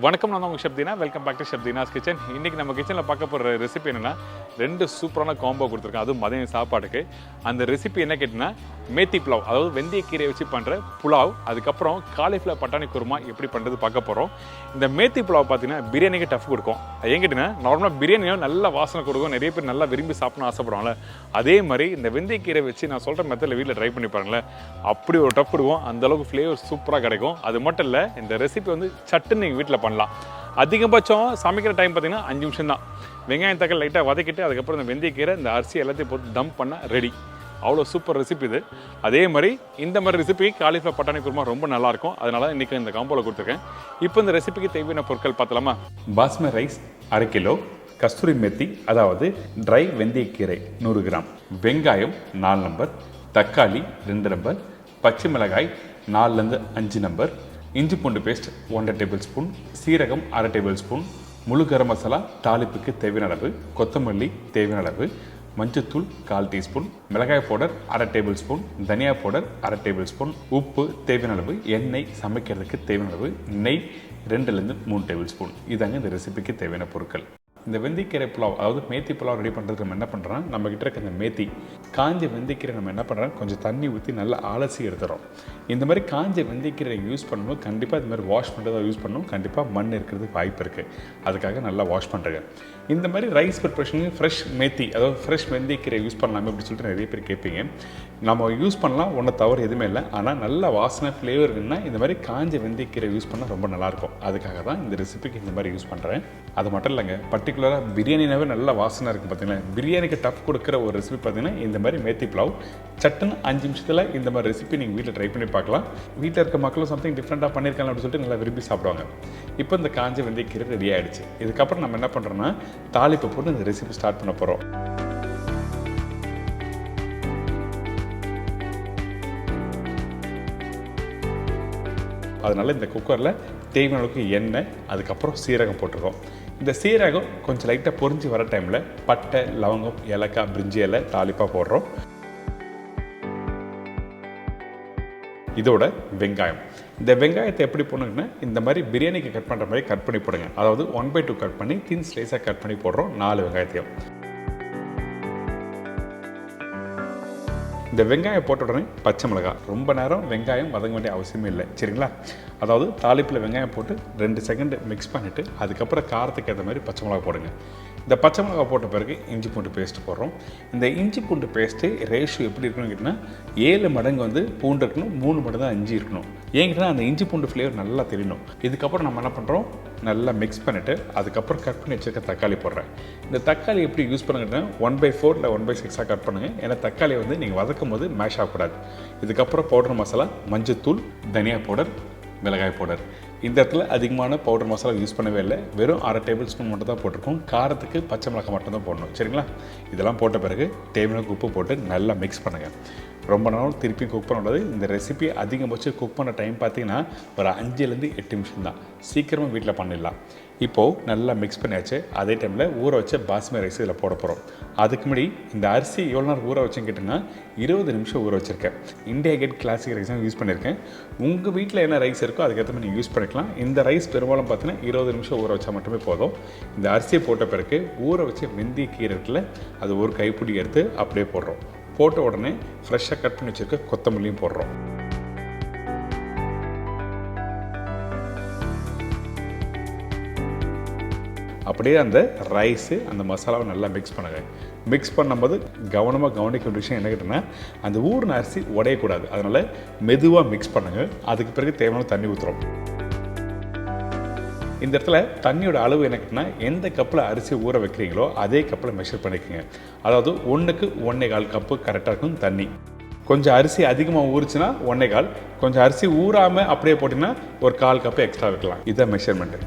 வணக்கம், நான் உங்கள் Shabdina. Welcome back to Shabdina's kitchen. இன்றைக்கி நம்ம கிச்சனில் பார்க்க போகிற ரெசிபி என்னென்னா, 2 சூப்பரான காம்போ கொடுத்துருக்கேன். அதுவும் மதியம் சாப்பாடுக்கு. அந்த ரெசிபி என்ன கேட்டிங்கன்னா, மேத்தி புலாவ், அதாவது வெந்தயக்கீரை வச்சு பண்ணுற புலாவ். அதுக்கப்புறம் காலிஃப்ளவர் பட்டாணி குருமா எப்படி பண்ணுறது பார்க்க போகிறோம். இந்த மேத்தி புலாவ் பார்த்தீங்கன்னா பிரியாணிக்கு டஃப் கொடுக்கும். ஏன் கேட்டிங்கன்னா, நார்மலாக பிரியாணியும் நல்ல வாசனை கொடுக்கும். நிறைய பேர் நல்லா விரும்பி சாப்பிடணும் ஆசைப்படுவாங்களே. அதே மாதிரி இந்த வெந்தயக்கீரை வச்சு நான் சொல்கிற மெத்தடில் வீட்டில் ட்ரை பண்ணி பாருங்களேன். அப்படி ஒரு டஃப் கொடுக்கும். அந்தளவுக்கு ஃப்ளேவர் சூப்பராக கிடைக்கும். அது மட்டும் இல்லை, இந்த ரெசிபி வந்து சட்டுன்னு நீங்கள் வீட்டில் பண்ணலாம். அதிகபட்சம் சமைக்கிற டைம் பார்த்தீங்கன்னா 5 நிமிஷம் தான். வெங்காயம் தக்காளி லைட்டாக வதக்கிட்டு அதுக்கப்புறம் இந்த வெந்தயக்கீரை, இந்த அரிசி எல்லாத்தையும் போட்டு தம் பண்ண ரெடி. அவ்வளோ சூப்பர் ரெசிபி இது. அதே மாதிரி இந்த மாதிரி ரெசிபி காலிஃப்ளவர் பட்டாணி குருமா ரொம்ப நல்லாயிருக்கும். அதனால இன்றைக்கி இந்த காம்போவில் கொடுத்துருக்கேன். இப்போ இந்த ரெசிபிக்கு தேவையான பொருட்கள் பார்த்தலாமா? பாஸ்மதி ரைஸ் 1/2 கிலோ, கஸ்தூரி மெத்தி அதாவது ட்ரை வெந்தயக்கீரை 100 கிராம், வெங்காயம் 4 நம்பர், தக்காளி 2 நம்பர், பச்சை மிளகாய் 4லேருந்து 5 நம்பர், இஞ்சி பூண்டு பேஸ்ட் 1 டேபிள் ஸ்பூன், சீரகம் 1/2 டேபிள் ஸ்பூன், முழு கரம் மசாலா தாளிப்புக்கு தேவையான அளவு, கொத்தமல்லி தேவையான அளவு, மஞ்சத்தூள் 1/4 டீஸ்பூன், மிளகாய் பவுடர் 1/2 டேபிள் ஸ்பூன், தனியா பவுடர் 1/2 டேபிள் ஸ்பூன், உப்பு தேவையான அளவு, எண்ணெய் சமைக்கிறதுக்கு தேவையான அளவு, நெய் 2லேருந்து 3 டேபிள் ஸ்பூன். இதாங்க இந்த ரெசிபிக்கு தேவையான பொருட்கள். இந்த வெந்தயக்கீரை புலாவ், அதாவது மேத்தி புலாவ் ரெடி பண்ணுறதுக்கு நம்ம என்ன பண்ணுறோம், நம்மக்கிட்ட இருக்க இந்த மேத்தி காஞ்ச வெந்தயக்கீரை நம்ம என்ன பண்ணுறோம், கொஞ்சம் தண்ணி ஊற்றி நல்லா அலசி எடுத்துகிறோம். இந்த மாதிரி காஞ்ச வெந்தயக்கீரை யூஸ் பண்ணும்போது கண்டிப்பாக இது மாதிரி வாஷ் பண்ணுறதை யூஸ் பண்ணணும். கண்டிப்பாக மண் இருக்கிறதுக்கு வாய்ப்பு இருக்குது. அதுக்காக நல்லா வாஷ் பண்ணுறேன். இந்த மாதிரி ரைஸ் ப்ரிப்ரேஷனுக்கு ஃப்ரெஷ் மேத்தி, அதாவது ஃப்ரெஷ் வெந்தயக்கீரை யூஸ் பண்ணலாமே அப்படின்னு சொல்லிட்டு நிறைய பேர் கேட்பீங்க. நம்ம யூஸ் பண்ணலாம், ஒன்றும் தவறு எதுவுமே இல்லை. ஆனால் நல்ல வாசனை ஃப்ளேவர் வேணுன்னா இந்த மாதிரி காஞ்ச வெந்தயக்கீரை யூஸ் பண்ணால் ரொம்ப நல்லாயிருக்கும். அதுக்காக தான் இந்த ரெசிபிக்கு இந்த மாதிரி யூஸ் பண்ணுறேன். அது மட்டும் இல்லைங்க, பர்டிகுலராக பிரியாணினாவே நல்ல வாசனை இருக்குது. பார்த்தீங்களா, பிரியாணிக்கு டஃப் கொடுக்குற ஒரு ரெசிபி பார்த்தீங்கன்னா இந்த மாதிரி மேத்தி புலாவ். சட்டுன்னு 5 நிமிஷத்தில் இந்த மாதிரி ரெசிபி நீங்கள் வீட்டில் ட்ரை பண்ணி பார்க்கலாம். வீட்டில் இருக்க மக்களும் சம்திங் டிஃப்ரெண்ட்டாக பண்ணியிருக்காங்க அப்படின்னு சொல்லிட்டு நல்லா விரும்பி சாப்பிடுவாங்க. இப்போ இந்த காஞ்ச வெந்தயக்கீரை ரெடி ஆகிடுச்சு. இதுக்கப்புறம் நம்ம என்ன பண்ணுறோன்னா தாளிப்பை போட்டு இந்த ரெசிபி ஸ்டார்ட் பண்ண போகிறோம். அதனால் இந்த குக்கரில் தேவையான அளவுக்கு எண்ணெய், அதுக்கப்புறம் சீரகம் போட்டிருக்கோம். இந்த சீரகம் கொஞ்சம் லைட்டாக பொரிஞ்சு வர டைமில் பட்டை, லவங்கம், ஏலக்காய், பிரிஞ்சி இலை தாளிப்பாக போடுறோம். இதோட வெங்காயம். இந்த வெங்காயத்தை எப்படி போடணுங்கன்னா இந்த மாதிரி பிரியாணிக்கு கட் பண்ணுற மாதிரி கட் பண்ணி போடுங்க. அதாவது 1/2 கட் பண்ணி தின் ஸ்லைஸாக கட் பண்ணி போடுறோம் 4 வெங்காயத்தையும். இந்த வெங்காயம் போட்ட உடனே பச்சை மிளகாய். ரொம்ப நேரம் வெங்காயம் வதங்க வேண்டிய அவசியமே இல்லை, சரிங்களா? அதாவது தாளிப்பில் வெங்காயம் போட்டு 2 செகண்ட் மிக்ஸ் பண்ணிவிட்டு அதுக்கப்புறம் காரத்துக்கு ஏற்ற மாதிரி பச்சை மிளகாய் போடுங்க. இந்த பச்சை மிளகாய் போட்ட பிறகு இஞ்சி பூண்டு பேஸ்ட்டு போடுறோம். இந்த இஞ்சி பூண்டு பேஸ்ட்டு ரேஷியோ எப்படி இருக்கணும்னு கேட்டிங்கன்னா 7 மடங்கு வந்து பூண்டு இருக்கணும், 3 மடங்கு தான் இஞ்சி இருக்கணும். ஏங்கிட்டா அந்த இஞ்சி பூண்டு ஃப்ளேவர் நல்லா தெரியணும். இதுக்கப்புறம் நம்ம என்ன பண்ணுறோம், நல்லா மிக்ஸ் பண்ணிவிட்டு அதுக்கப்புறம் கட் பண்ணி வச்சுருக்க தக்காளி போடுறேன். இந்த தக்காளி எப்படி யூஸ் பண்ணுங்கன்னா 1/4 இல்லை 1/6 கட் பண்ணுங்கள். ஏன்னா தக்காளி வந்து நீங்கள் வதக்கும் போது மேஷ் ஆகக்கூடாது. இதுக்கப்புறம் பவுடர் மசாலா, மஞ்சத்தூள், தனியா பவுடர், மிளகாய் பவுடர். இந்த இடத்துல அதிகமான பவுடர் மசாலா யூஸ் பண்ணவே இல்லை. வெறும் 1/2 டேபிள் ஸ்பூன் மட்டும் தான் போட்டிருக்கோம். காரத்துக்கு பச்சை மிளகாய் மட்டும் தான் போடணும், சரிங்களா? இதெல்லாம் போட்ட பிறகு தேவையான உப்பு போட்டு நல்லா மிக்ஸ் பண்ணுங்கள். ரொம்ப நாள் திருப்பி குக் பண்ணக்கூடாது. இந்த ரெசிபி அதிகபட்சம் குக் பண்ண டைம் பார்த்தீங்கன்னா ஒரு 5லேருந்து 8 நிமிஷம் தான். சீக்கிரமாக வீட்டில் பண்ணிடலாம். இப்போது நல்லா மிக்ஸ் பண்ணியாச்சு. அதே டைமில் ஊற வச்ச பாஸ்மதி ரைஸ் இதில் போட போகிறோம். அதுக்கு முன்னாடி இந்த அரிசி எவ்வளோ நேரம் ஊற வச்சுன்னு கேட்டிங்கன்னா 20 நிமிஷம் ஊற வச்சுருக்கேன். இண்டியா கேட் கிளாசிக் ரைஸ் தான் யூஸ் பண்ணியிருக்கேன். உங்கள் வீட்டில் என்ன ரைஸ் இருக்கோ அதுக்கேற்ற மாதிரி நீங்கள் யூஸ் பண்ணிக்கலாம். இந்த ரைஸ் பெரும்பாலும் பார்த்தீங்கன்னா 20 நிமிஷம் ஊற வச்சா மட்டுமே போதும். இந்த அரிசியை போட்ட பிறகு ஊற வச்ச வெந்தயக்கீரை இருக்குல்ல, அது ஒரு கைப்பிடி எடுத்து அப்படியே போடுறோம். போட்ட உடனே ஃப்ரெஷ்ஷாக கட் பண்ணி வச்சுருக்க கொத்தமல்லியும் போடுறோம். அப்படியே அந்த ரைஸு அந்த மசாலாவை நல்லா மிக்ஸ் பண்ணுங்க. மிக்ஸ் பண்ணும்போது கவனமாக கவனிக்க வேண்டிய விஷயம் என்ன கேட்டோன்னா, அந்த ஊறின அரிசி உடையக்கூடாது. அதனால் மெதுவாக மிக்ஸ் பண்ணுங்கள். அதுக்கு பிறகு தேவையான தண்ணி ஊற்றுறோம். இந்த இடத்துல தண்ணியோட அளவு என்ன கேட்டிங்கன்னா, எந்த கப்பில் அரிசி ஊற வைக்கிறீங்களோ அதே கப்பில் மெஷர் பண்ணிக்கோங்க. அதாவது 1க்கு 1.25 கப்பு கரெக்டாக இருக்கும் தண்ணி. கொஞ்சம் அரிசி அதிகமாக ஊறிச்சுன்னா 1.25, கொஞ்சம் அரிசி ஊறாமல் அப்படியே போட்டிங்கன்னா ஒரு 1/4 கப்பு எக்ஸ்ட்ரா வைக்கலாம். இதுதான் மெஷர்மெண்ட்டு.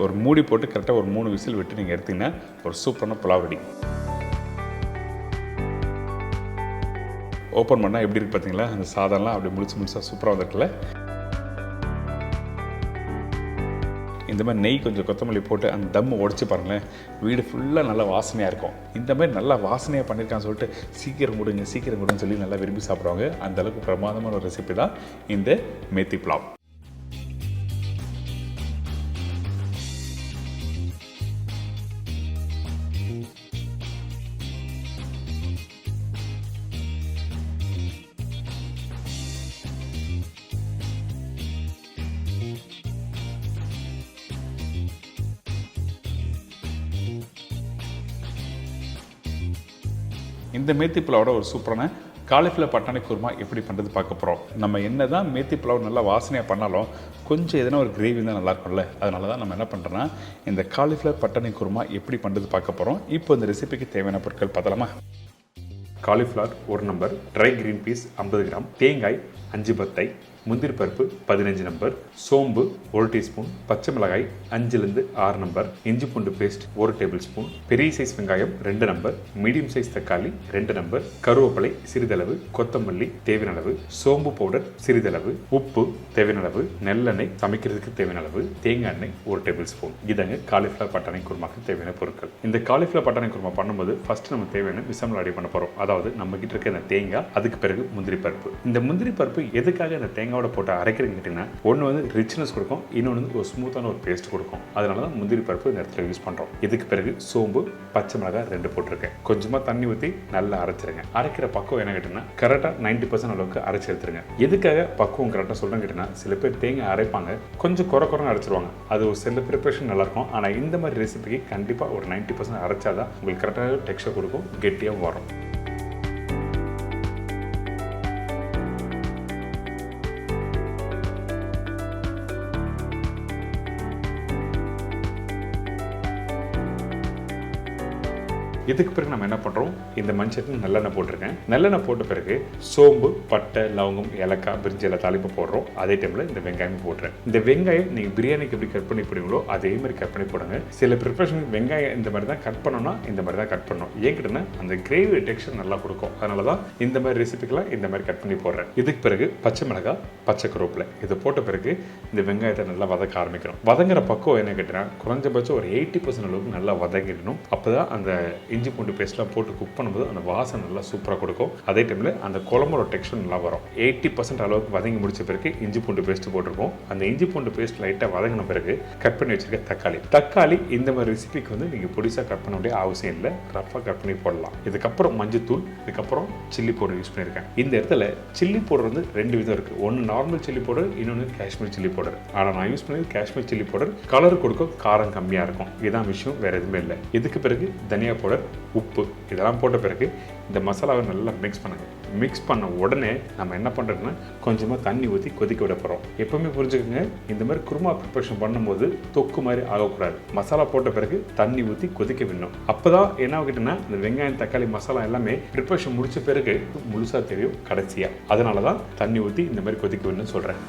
ஒரு மூடி போட்டு கரெக்டாக ஒரு 3 விசில் விட்டு நீங்கள் எடுத்திங்கன்னா ஒரு சூப்பரான புலாவ் ரெடி. ஓப்பன் பண்ணால் எப்படி இருக்குது பார்த்தீங்களா, அந்த சாதம்லாம் அப்படி முழுசாக சூப்பராக வந்துருக்குல்ல. இந்த மாதிரி நெய் கொஞ்சம் கொத்தமல்லி போட்டு அந்த தம்மை உடச்சி பாருங்களேன், வீடு ஃபுல்லாக நல்லா வாசனையாக இருக்கும். இந்த மாதிரி நல்லா வாசனையாக பண்ணியிருக்கான்னு சொல்லிட்டு சீக்கிரம் கொடுங்கன்னு சொல்லி நல்லா விரும்பி சாப்பிடுவாங்க. அந்தளவுக்கு பிரமாதமான ஒரு ரெசிபி தான் இந்த மேத்தி புலாவ். இந்த மேத்தி புலாவோட ஒரு சூப்பரான காலிஃப்ளவர் பட்டாணி குருமா எப்படி பண்ணுறது பார்க்க போகிறோம். நம்ம என்ன தான் மேத்தி புலாவ் நல்லா வாசனையாக பண்ணாலும் கொஞ்சம் எதனா ஒரு கிரேவி தான் நல்லாயிருக்கும்ல. அதனால தான் நம்ம என்ன பண்ணுறோன்னா இந்த காலிஃப்ளவர் பட்டாணி குருமா எப்படி பண்ணுறது பார்க்க போகிறோம். இப்போ இந்த ரெசிபிக்கு தேவையான பொருட்கள் பார்த்தலாமா? Cauliflower 1 number, dry green peas 50 gram, தேங்காய் 5 பத்தை, முந்திரி பருப்பு 15 நம்பர், சோம்பு 1 டீஸ்பூன், பச்சை மிளகாய் 5லேருந்து 6 நம்பர், இஞ்சி பூண்டு பேஸ்ட் 1 டேபிள் ஸ்பூன், பெரிய சைஸ் வெங்காயம் 2 நம்பர், மீடியம் சைஸ் தக்காளி 2 நம்பர், கருவேப்பிலை சிறிதளவு, கொத்தமல்லி தேவையான அளவு, சோம்பு பவுடர் சிறிதளவு, உப்பு தேவையான அளவு, நெல்லெண்ணெய் சமைக்கிறதுக்கு தேவையான அளவு, தேங்காய் எண்ணெய் 1 டேபிள் ஸ்பூன். இதாங்க காலிஃப்ளவர் பட்டாணி குருமாக்கு தேவையான பொருட்கள். இந்த காலிஃப்ளவர் பட்டாணி குருமா பண்ணும்போது ஃபர்ஸ்ட் நம்ம தேவையான விசம்பல் ரெடி பண்ண போகிறோம். அதாவது நம்ம கிட்ட இருக்க இந்த தேங்காய், அதுக்கு பிறகு முந்திரி பருப்பு. இந்த முந்திரி பருப்பு எதுக்காக இந்த தேங்காய் போட்டு அரைக்கிறது கேட்டீங்கன்னா, ஒன்று வந்து ரிச்னஸ் கொடுக்கும், இன்னொன்று வந்து ஒரு ஸ்மூத்தான ஒரு பேஸ்ட் கொடுக்கும். அதனால தான் முந்திரி பருப்பு இந்த இடத்துல யூஸ் பண்ணுறோம். இதுக்கு பிறகு சோம்பு, பச்சை மிளகாய் 2 போட்டிருக்கேன். கொஞ்சமாக தண்ணி ஊற்றி நல்லா அரைச்சிருங்க. அரைக்கிற பக்குவம் என்ன கேட்டீங்கன்னா, கரெக்டாக 90% அளவுக்கு அரைச்சி எடுத்துருங்க. எதுக்காக பக்குவம் கரெக்டாக சொல்கிறேன் கேட்டீங்கன்னா, சில பேர் தேங்காய் அரைப்பாங்க, கொஞ்சம் குறை அரைச்சிருவாங்க. அது ஒரு சில ப்ரிப்பரேஷன் நல்லாயிருக்கும். ஆனால் இந்த மாதிரி ரெசிபிக்கு கண்டிப்பாக ஒரு 90% அரைச்சாதான் உங்களுக்கு கரெக்டாக டெக்ஸ்சர் கொடுக்கும், கெட்டியாக வரும். இதுக்கு பிறகு நம்ம என்ன பண்ணுறோம், இந்த மஞ்சள் நல்லெண்ணெய் போட்டிருக்கேன். நல்லெண்ணெய் போட்ட பிறகு சோம்பு, பட்டை, லவங்கம், ஏலக்காய், பிரிஞ்சி எல்லாம் தாளிப்பு போடுறோம். அதே டைமில் இந்த வெங்காயம் போடுறேன். இந்த வெங்காயம் நீங்கள் பிரியாணிக்கு எப்படி கட் பண்ணி போடுவீங்களோ அதே மாதிரி கட் பண்ணி போடுங்க. சில ப்ரிப்பரேஷனுக்கு வெங்காயம் இந்த மாதிரி தான் கட் பண்ணணும்னா இந்த மாதிரி தான் கட் பண்ணணும். ஏங்கிட்டனா அந்த கிரேவி டெக்ஸ்சர் நல்லா கொடுக்கும். அதனால தான் இந்த மாதிரி ரெசிபிக்கெல்லாம் இந்த மாதிரி கட் பண்ணி போடுறேன். இதுக்கு பிறகு பச்சை மிளகாய், பச்சை கருவேப்பிலை இது போட்ட பிறகு இந்த வெங்காயத்தை நல்லா வதக்க ஆரம்பிக்கிறோம். வதங்குற பக்கம் என்ன கேட்டீங்கன்னா, குறைஞ்சபட்சம் ஒரு 80% அளவுக்கு நல்லா வதங்கிடணும். அப்போ தான் அந்த இஞ்சி பூண்டு பேஸ்ட்லாம் போட்டு குக் பண்ணும்போது அந்த வாசனை நல்லா சூப்பராக கொடுக்கும். அதே டைமில் அந்த குழம்போட டெக்ஸ்சர் நல்லா வரும். 80% அளவுக்கு வதங்கி முடிச்ச பிறகு இஞ்சி பூண்டு பேஸ்ட் போட்டிருக்கோம். அந்த இஞ்சி பூண்டு பேஸ்ட் லைட்டாக வதங்கின பிறகு கட் பண்ணி வச்சிருக்க தக்காளி இந்த மாதிரி ரெசிபிக்கு வந்து நீங்கள் பொடிசாக கட் பண்ண வேண்டிய அவசியம் இல்லை, ரஃபாக கட் பண்ணி போடலாம். இதுக்கப்புறம் மஞ்சத்தூள், இதுக்கப்புறம் சில்லி பவுடர் யூஸ் பண்ணியிருக்கேன். இந்த இடத்துல சில்லி பவுடர் வந்து 2 விதம் இருக்குது. ஒன்று நார்மல் சில்லி பவுடர், இன்னொன்று காஷ்மீர் சில்லி பவுடர். ஆனால் நான் யூஸ் பண்ணது காஷ்மீர் சில்லி பவுடர். கலர் கொடுக்கும், காரம் கம்மியாக இருக்கும். இதுதான் விஷயம், வேறு எதுவுமே இல்லை. இதுக்கு பிறகு தனியா பவுடர், உப்பு இதெல்லாம் போட்ட பிறகு இந்த மசாலாவை நல்லா மிக்ஸ் பண்ணுங்க. மிக்ஸ் பண்ண உடனே நம்ம என்ன பண்ணுறோன்னா, கொஞ்சமாக தண்ணி ஊற்றி கொதிக்க விட போகிறோம். எப்பவுமே புரிஞ்சுக்கோங்க, இந்த மாதிரி குருமா ப்ரிப்பரேஷன் பண்ணும்போது தொக்கு மாதிரி ஆகக்கூடாது. மசாலா போட்ட பிறகு தண்ணி ஊற்றி கொதிக்க விடணும். அப்போ தான் என்ன ஆகிட்டுன்னா, இந்த வெங்காயம், தக்காளி, மசாலா எல்லாமே ப்ரிப்பரேஷன் முடிச்ச பிறகு முழுசாக தெரியும் கடைசியாக. அதனால தான் தண்ணி ஊற்றி இந்த மாதிரி கொதிக்க விடணும்னு சொல்கிறேன்.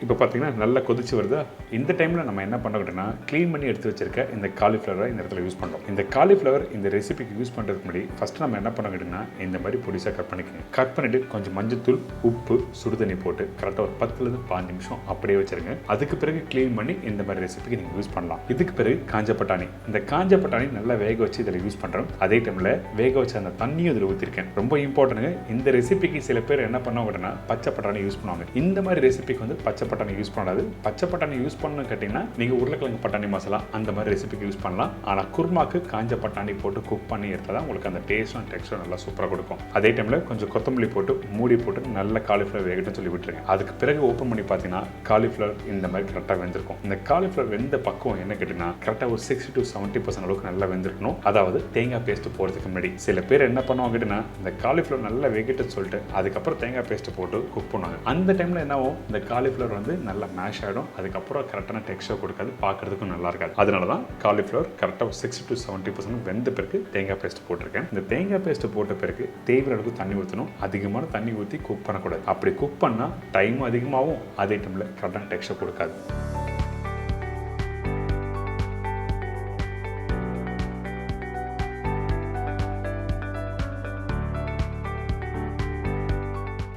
இப்போ பார்த்தீங்கன்னா நல்லா கொதிச்சு வருதா. இந்த டைமில் நம்ம என்ன பண்ணுறோம்னா, க்ளீன் பண்ணி எடுத்து வச்சிருக்க இந்த காலிஃப்ளவரை இந்த இடத்துல யூஸ் பண்ணுறோம். இந்த காலிஃப்ளவர் இந்த ரெசிபிக்கு யூஸ் பண்ணுறதுக்கு முன்னாடி ஃபஸ்ட்டு நம்ம என்ன பண்ணுறோம்னா, இந்த மாதிரி பொடிசாக கட் பண்ணிக்கோங்க. கட் பண்ணிவிட்டு கொஞ்சம் மஞ்சத்தூள், உப்பு, சுடுதண்ணி போட்டு கரெக்டாக ஒரு 10லேருந்து 15 நிமிஷம் அப்படியே வச்சுருங்க. அதுக்கு பிறகு க்ளீன் பண்ணி இந்த மாதிரி ரெசிபிக்கு நீங்கள் யூஸ் பண்ணலாம். இதுக்கு பிறகு காஞ்ச பட்டாணி. இந்த காஞ்ச பட்டாணி நல்லா வேக வச்சு இதில் யூஸ் பண்ணுறோம். அதே டைமில் வேக வச்ச அந்த தண்ணியும் இதில் ஊற்றிருக்கேன். ரொம்ப இம்பார்ட்டன்ட்டுங்க. இந்த ரெசிபிக்கு சில பேர் என்ன பண்ணுவாங்கன்னா, பச்சை பட்டாணி யூஸ் பண்ணுவாங்க. இந்த மாதிரி ரெசிபிக்கு வந்து பச்சை பட்டாணி யூஸ் பண்ணாது. பச்சை பட்டாணி யூஸ் பண்ணணும்னு கேட்டிங்கன்னா, நீங்கள் உருளைக்கிழங்கு பட்டாணி மசாலா அந்த மாதிரி ரெசிபிக்கு யூஸ் பண்ணலாம். ஆனால் குருமாக்கு காஞ்ச பட்டாணி போட்டு குக் பண்ணி எடுத்தால் தான் உங்களுக்கு அந்த டேஸ்ட் அண்ட் டெக்ஸ்டர் நல்லா சூப்பராக கொடுக்கும். அதே டைமில் கொஞ்சம் கொத்தமல்லி போட்டு மூடி போட்டு நல்ல காலிஃப்ளவர் வேகட்டும் சொல்லி விட்டுருங்க. அதுக்கு பிறகு ஓப்பன் பண்ணி பார்த்தீங்கன்னா, காலிஃப்ளவர் இந்த மாதிரி கரெக்டாக வெந்திருக்கும். இந்த காலிஃப்ளவர் வெந்த பக்கம் என்ன கேட்டிங்கன்னா, கரெக்டாக ஒரு 60 to 70% அளவுக்கு நல்லா வெந்திருக்கணும். அதாவது தேங்காய் பேஸ்ட் போகிறதுக்கு முன்னாடி. சில பேர் என்ன பண்ணுவாங்க கேட்டிங்கன்னா, இந்த காலிஃப்ளவர் நல்லா வேகட்டுன்னு சொல்லிட்டு அதுக்கப்புறம் தேங்காய் பேஸ்ட் போட்டு குக் பண்ணுவாங்க. அந்த டைமில் என்னவும் இந்த காலிஃப்ளவர் வந்து நல்லா மேஷ் ஆகிடும். அதுக்கப்புறம் கரெக்டான டெக்ஸ்டர் கொடுக்காது, பார்க்கறதுக்கும் நல்லா இருக்காது. அதனால தான் காலிஃப்ளவர் கரெக்டாக 60 to 70% வெந்த பிறகு தேங்காய் பேஸ்ட் போட்டிருக்கேன். இந்த தேங்காய் பேஸ்ட் போட்ட பிறகு தேவையான அளவுக்கு தண்ணி ஊற்றணும். அதிகமான தண்ணி ஊற்றி குக் பண்ணக்கூடாது. அப்படி குக் பண்ணால் டைமும் அதிகமாகவும் அதே டைமில் கரெக்டான டெக்ஸ்டர் கொடுக்காது.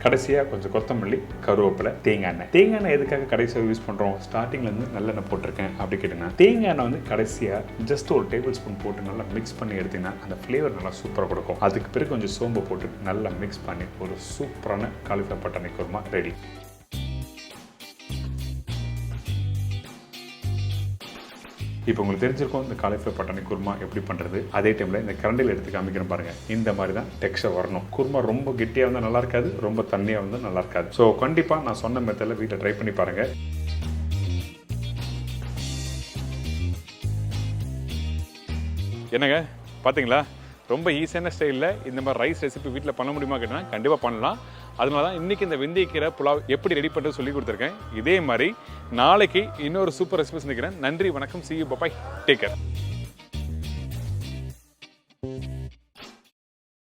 கடைசியாக கொஞ்சம் கொத்தமல்லி, கருவேப்பிலை, தேங்காய் எண்ணெய். தேங்காய் எண்ணெய் எதுக்காக கடைசியாக யூஸ் பண்ணுறோம்? ஸ்டார்டிங்லேருந்து நல்லெண்ணெய் போட்டிருக்கேன் அப்படி கேட்டிங்கன்னா, தேங்காய் எண்ணெய் வந்து கடைசியாக ஜஸ்ட் ஒரு டேபிள் ஸ்பூன் போட்டு நல்லா மிக்ஸ் பண்ணி எடுத்தீங்கன்னா அந்த ஃப்ளேவர் நல்லா சூப்பராக கொடுக்கும். அதுக்கு பிறகு கொஞ்சம் சோம்பு போட்டு நல்லா மிக்ஸ் பண்ணி ஒரு சூப்பரான காலிஃப்ளவர் பட்டாணி குருமா ரெடி. இப்போ உங்களுக்கு தெரிஞ்சிருக்கும் இந்த காலிஃப்ளவர் பட்டாணி குருமா எப்படி பண்ணுறது. அதே டைமில் இந்த கரண்டியில் எடுத்து காமிக்கிறேன் பாருங்கள். இந்த மாதிரி தான் டெக்ஸ்சர் வரணும். குருமா ரொம்ப கெட்டியாக இருந்தால் நல்லா இருக்காது, ரொம்ப தண்ணியாக இருந்தால் நல்லா இருக்காது. ஸோ கண்டிப்பாக நான் சொன்ன மெத்தடில் வீட்டில் ட்ரை பண்ணி பாருங்கள். என்னங்க பார்த்தீங்களா, ரொம்ப ஈஸியான ஸ்டைலில் இந்த மாதிரி ரைஸ் ரெசிபி வீட்டில் பண்ண முடியுமா கேட்டால் கண்டிப்பாக பண்ணலாம். அதனால தான் இன்றைக்கி இந்த வெந்தயக்கீரை புலாவ் எப்படி ரெடி பண்ணுறது சொல்லி கொடுத்துருக்கேன். இதே மாதிரி நாளைக்கு இன்னொரு சூப்பர் ரெசிபி சந்திக்கிறேன். நன்றி, வணக்கம், see you, bye, take care.